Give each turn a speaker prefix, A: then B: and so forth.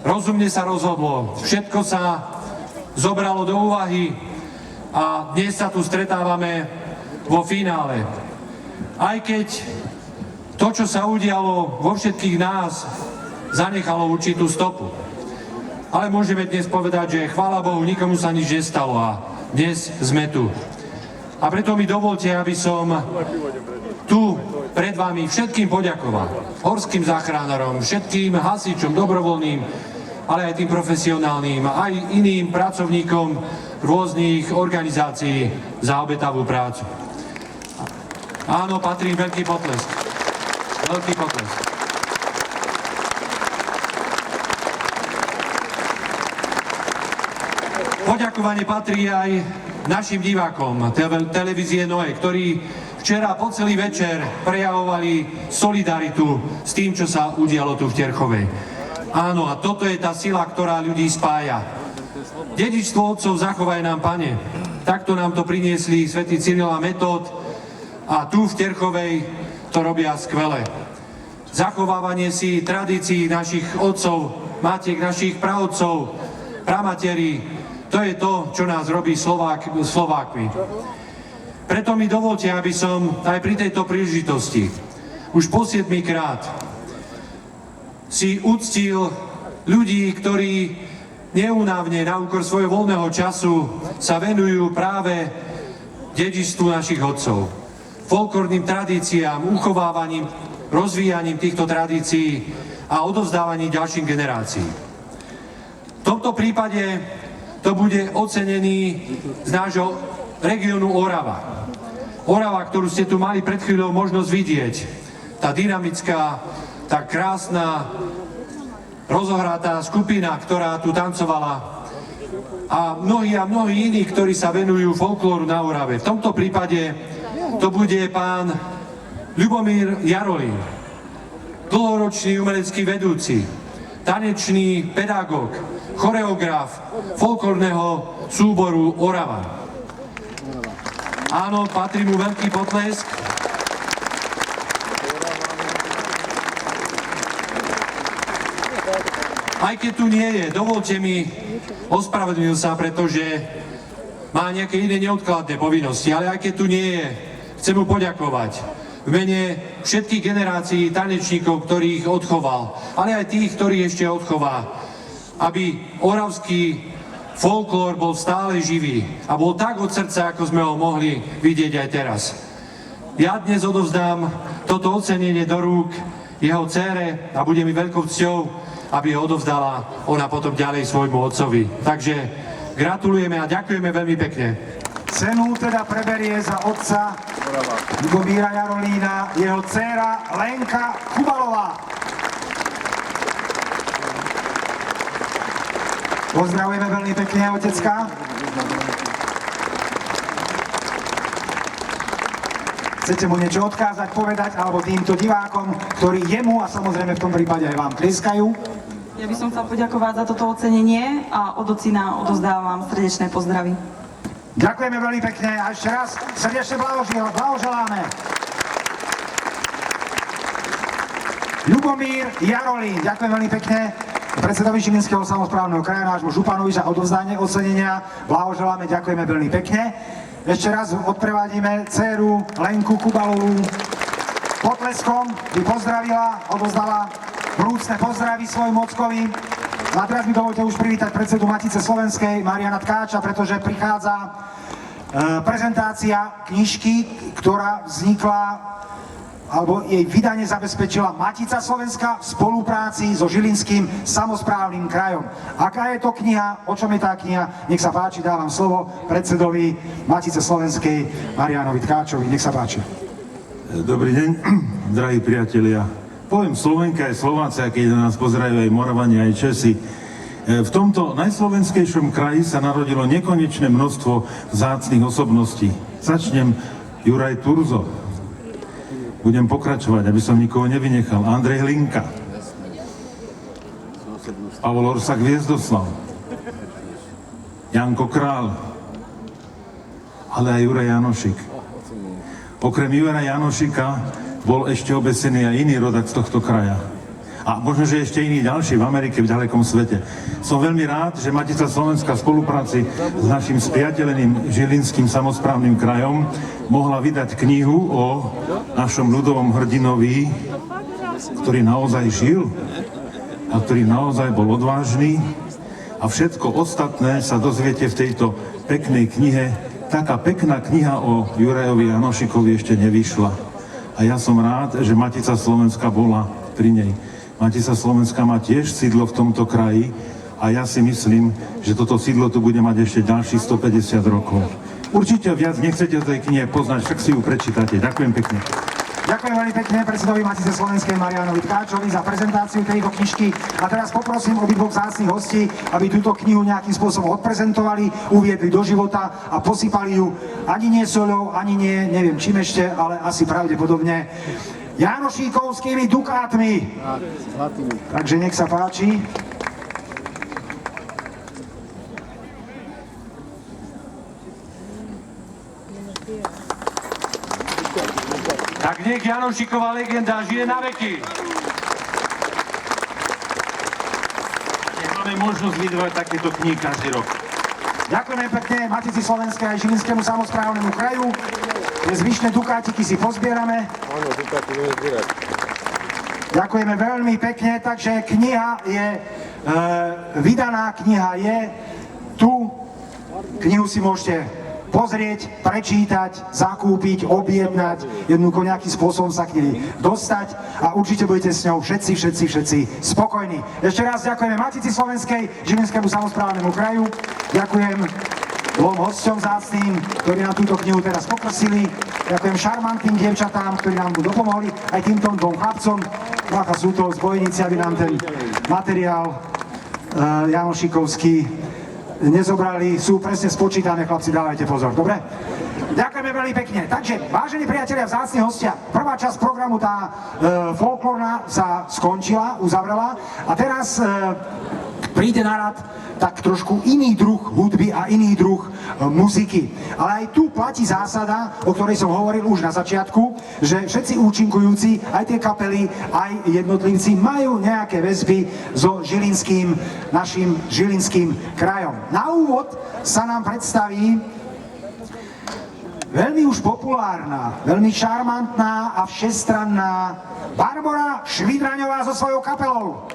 A: rozumne sa rozhodlo, všetko sa zobralo do úvahy a dnes sa tu stretávame vo finále. Aj keď to, čo sa udialo, vo všetkých nás zanechalo určitú stopu. Ale môžeme dnes povedať, že chvála Bohu, nikomu sa nič nestalo a dnes sme tu. A preto mi dovolte, aby som tu pred vami všetkým poďakoval. Horským záchranárom, všetkým hasičom, dobrovoľným, ale aj tým profesionálnym, aj iným pracovníkom rôznych organizácií za obetavú prácu. Áno, patrí veľký potlesk. Veľký potlesk. Poďakovanie patrí aj našim divákom televízie Noe, ktorí včera po celý večer prejavovali solidaritu s tým, čo sa udialo tu v Terchovej. Áno, a toto je tá sila, ktorá ľudí spája. Dedičstvo otcov zachovaj nám, Pane. Takto nám to priniesli svätý Cyril a Metód a tu v Terchovej to robia skvele. Zachovávanie si tradícií našich otcov, matiek, našich praotcov, pramaterí, to je to, čo nás robí Slovákmi. Preto mi dovolte, aby som aj pri tejto príležitosti už po 7. krát si uctil ľudí, ktorí neúnavne na úkor svojho voľného času sa venujú práve dedičstvu našich otcov. Folklórnym tradíciám, uchovávaním, rozvíjaním týchto tradícií a odovzdávaním ďalším generácií. V tomto prípade to bude ocenený z nášho regiónu Orava. Orava, ktorú ste tu mali pred chvíľou možnosť vidieť. Tá dynamická, tá krásna, rozohratá skupina, ktorá tu tancovala. A mnohí iní, ktorí sa venujú folklóru na Orave. V tomto prípade to bude pán Ľubomír Jarolín, dlhoročný umelecký vedúci, tanečný pedagóg, choreograf folklórneho súboru Orava. Áno, patrí mu veľký potlesk. Aj keď tu nie je, dovolte mi, ospravedlnil sa, pretože má nejaké iné neodkladné povinnosti, ale aj keď tu nie je, chcem mu poďakovať v mene všetkých generácií tanečníkov, ktorých odchoval, ale aj tých, ktorých ešte odchová, aby oravský folklór bol stále živý a bol tak od srdca, ako sme ho mohli vidieť aj teraz. Ja dnes odovzdám toto ocenenie do rúk jeho dcére a bude mi veľkou cťou, aby ho odovzdala ona potom ďalej svojmu otcovi. Takže gratulujeme a ďakujeme veľmi pekne.
B: Cenu teda preberie za otca Ľubomíra Jarolína jeho dcéra Lenka Kubalová. Pozdravujeme veľmi pekne, otecka. Chcete mu niečo odkázať, povedať, alebo týmto divákom, ktorí jemu a samozrejme v tom prípade aj vám tlieskajú?
C: Ja by som chcel poďakovať za toto ocenenie a od ocina odovzdávam srdečné pozdravy.
B: Ďakujeme veľmi pekne a ešte raz srdečne blahoželáme. Ľubomír Jarolín, ďakujem veľmi pekne predsedovi Žilinského samosprávneho kraja, nášmu županovi za odovzdanie ocenenia. Blahoželáme, ďakujeme veľmi pekne. Ešte raz odprevádime dcéru Lenku Kubalovú potleskom, by pozdravila, odovzdala vrúcne pozdravy svojmu ockovi. A teraz mi dovolte už privítať predsedu Matice slovenskej Mariana Tkáča, pretože prichádza prezentácia knižky, ktorá vznikla, alebo jej vydanie zabezpečila Matica Slovenská v spolupráci so Žilinským samosprávnym krajom. Aká je to kniha? O čom je tá kniha? Nech sa páči, dávam slovo predsedovi Matice Slovenskej Marianovi Tkáčovi. Nech sa páči.
D: Dobrý deň, drahí priatelia. Poviem Slovenka aj Slováci, keď nás pozerajú aj Moravania, aj Česi. V tomto najslovenskejšom kraji sa narodilo nekonečné množstvo vzácnych osobností. Začnem Juraj Turzo. Budem pokračovať, aby som nikoho nevynechal. Andrej Hlinka. Pavol Orsak Viezdoslav. Janko Král. Ale aj Juraj Janošik. Okrem Juraja Janošika bol ešte obesený aj iný rodak z tohto kraja. a možno, že ešte iní ďalší v Amerike, v ďalekom svete. Som veľmi rád, že Matica Slovenská v spolupráci s našim spriateľeným Žilinským samosprávnym krajom mohla vydať knihu o našom ľudovom hrdinovi, ktorý naozaj žil a ktorý naozaj bol odvážny. A všetko ostatné sa dozviete v tejto peknej knihe. Taká pekná kniha o Jurajovi Janošikovi ešte nevyšla. A ja som rád, že Matica Slovenská bola pri nej. Matica Slovenská má tiež sídlo v tomto kraji a ja si myslím, že toto sídlo tu bude mať ešte ďalších 150 rokov. Určite viac nechcete o tej knihe poznať, však si ju prečítate. Ďakujem pekne.
B: Ďakujem veľmi pekne predsedovi Matice Slovenskej Marianovi Tkáčovi za prezentáciu tejto knižky. A teraz poprosím obidvoch vzácnych hostí, aby túto knihu nejakým spôsobom odprezentovali, uviedli do života a posypali ju ani nie soľou, ani nie, neviem čím ešte, ale asi pravdepodobne Janošíkovskými dukátmi. Takže nech sa páči.
A: Tak nech Janošíková legenda žije na veky.
D: Máme možnosť vydávať takéto knihy každý rok.
B: Ďakujeme pekne Matici Slovenskej aj Žilinskému samosprávnemu kraju. Tie zvyšné dukátiky si pozbierame.
E: Áno, dukáty budeme zbierať.
B: Ďakujeme veľmi pekne, takže kniha je vydaná, kniha je tu. Knihu si môžete pozrieť, prečítať, zakúpiť, objednať, jednoducho nejakým spôsobom sa k nej dostať a určite budete s ňou všetci spokojní. Ešte raz ďakujeme Matici Slovenskej, Žilinskému samosprávnemu kraju, ďakujem dvom hosťom vzácnym, ktorí nám túto knihu teraz poprosili, ďakujem šarmantným dievčatám, ktorí nám dopomohli, aj týmto dvom chlapcom, bacha sú to zbojníci, aby nám ten materiál Janošíkovský nezobrali, sú presne spočítané, chlapci, dávajte pozor, dobre? Ďakujeme veľmi pekne. Takže, vážení priatelia, vzácni hostia, prvá časť programu, tá folklórna, sa skončila, uzavrela a teraz príde na rad tak trošku iný druh hudby a iný druh muziky. Ale aj tu platí zásada, o ktorej som hovoril už na začiatku, že všetci účinkujúci, aj tie kapely, aj jednotlivci majú nejaké väzby so Žilinským, našim Žilinským krajom. Na úvod sa nám predstaví veľmi už populárna, veľmi šarmantná a všestranná Barbora Švidraňová so svojou kapelou.